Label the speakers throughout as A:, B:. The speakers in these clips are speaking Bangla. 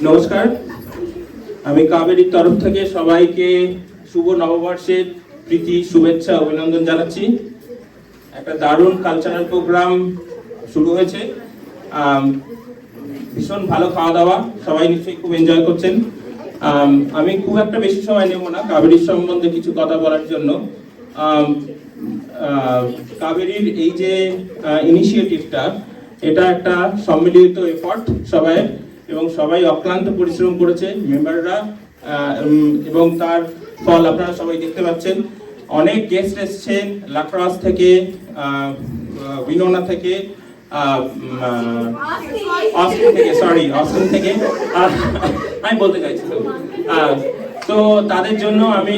A: নমস্কার, আমি কাবেরীর তরফ থেকে সবাইকে শুভ নববর্ষের প্রীতি শুভেচ্ছা অভিনন্দন জানাচ্ছি। একটা দারুণ কালচারাল প্রোগ্রাম শুরু হয়েছে, ভীষণ ভালো খাওয়া দাওয়া, সবাই নিশ্চয়ই খুব এনজয় করছেন। আমি খুব একটা বেশি সময় নেব না কাবেরীর সম্বন্ধে কিছু কথা বলার জন্য। কাবেরীর এই যে ইনিশিয়েটিভটা, এটা একটা সম্মিলিত এফর্ট সবাই, এবং সবাই অক্লান্ত পরিশ্রম করেছে মেম্বাররা, এবং তার ফল আপনারা সবাই দেখতে পাচ্ছেন। অনেক গেস্ট এসছে লাক্রস থেকে, উইনোনা থেকে, অস্টিন থেকে আমি বলতে চাইছিলাম। তো তাদের জন্য আমি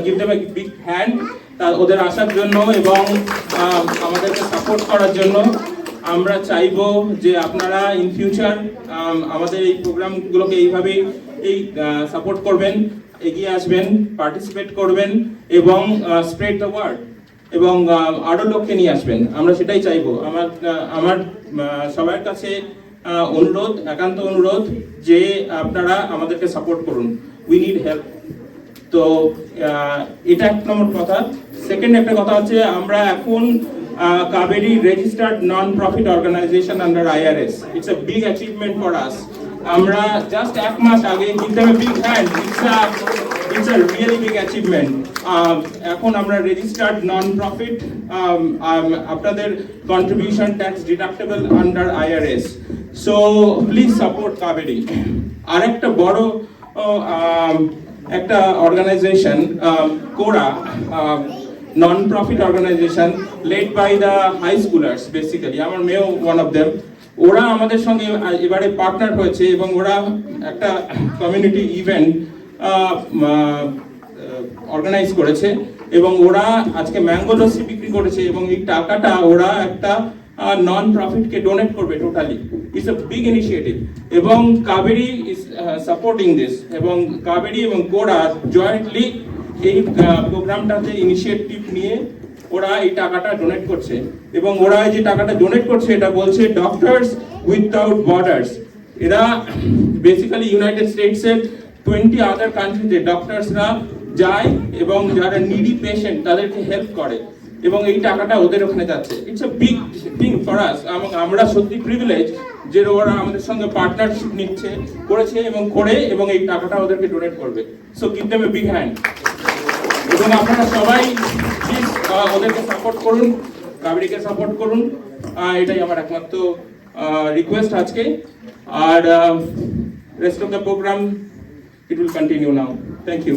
A: give them a big hand, ওদের আসার জন্য এবং আমাদেরকে সাপোর্ট করার জন্য। আমরা চাইবো যে আপনারা ইন ফিউচার আমাদের এই প্রোগ্রামগুলোকে এইভাবেই সাপোর্ট করবেন, এগিয়ে আসবেন, পার্টিসিপেট করবেন এবং স্প্রেড দ্য ওয়ার্ড, এবং আরো লোককে নিয়ে আসবেন। আমরা সেটাই চাইবো। আমার সবার কাছে অনুরোধ, একান্ত অনুরোধ যে আপনারা আমাদেরকে সাপোর্ট করুন। We need help. তো এটা এক নম্বর কথা। সেকেন্ড একটা কথা হচ্ছে, আমরা এখন Kaveri registered non-profit organization under IRS. It's a big achievement for us. Amra just এক মাস আগে, give them a big hand. It's a really big achievement. এখন আমরা registered non-profit, আপনাদের contribution tax deductible under IRS. So please support Kaveri. আরেকটা বড় একটা organization, Kora, non-profit organization led by the high schoolers basically. আমার মেয়েও one of them. ওরা আমাদের সঙ্গে এবারে পার্টনার হয়েছে এবং ওরা একটা কমিউনিটি ইভেন্ট অর্গানাইজ করেছে এবং ওরা আজকে ম্যাঙ্গো লস্যি বিক্রি করেছে এবং এই টাকাটা ওরা একটা নন প্রফিটকে ডোনেট করবে totally. It's a big initiative এবং কাবেরী ইজ সাপোর্টিং দিস, এবং কাবেরী এবং কোরা জয়েন্টলি এই প্রোগ্রামটাতে ইনিশিয়েটিভ নিয়ে ওরা এই টাকাটা ডোনেট করছে। এবং ওরা যে টাকাটা ডোনেট করছে এটা বলছে ডক্টরস উইদাউট বর্ডার্স। এরা বেসিক্যালি ইউনাইটেড স্টেটসের 20 আদার কান্ট্রিতে ডক্টরসরা যায় এবং যারা নিডি পেশেন্ট তাদেরকে হেল্প করে, এবং এই টাকাটা ওদের ওখানে যাচ্ছে। It's a big thing for us, এবং আমরা সত্যি প্রিভিলেজ যে ওরা আমাদের সঙ্গে পার্টনারশিপ করেছে এবং এই টাকাটা ওদেরকে ডোনেট করবে। So give them a big hand. এবং আপনারা সবাই প্লিজ ওদেরকে সাপোর্ট করুন, কাবেরীকে সাপোর্ট করুন, এটাই আমার একমাত্র রিকোয়েস্ট আজকে। আর rest of the program it will continue now. Thank you.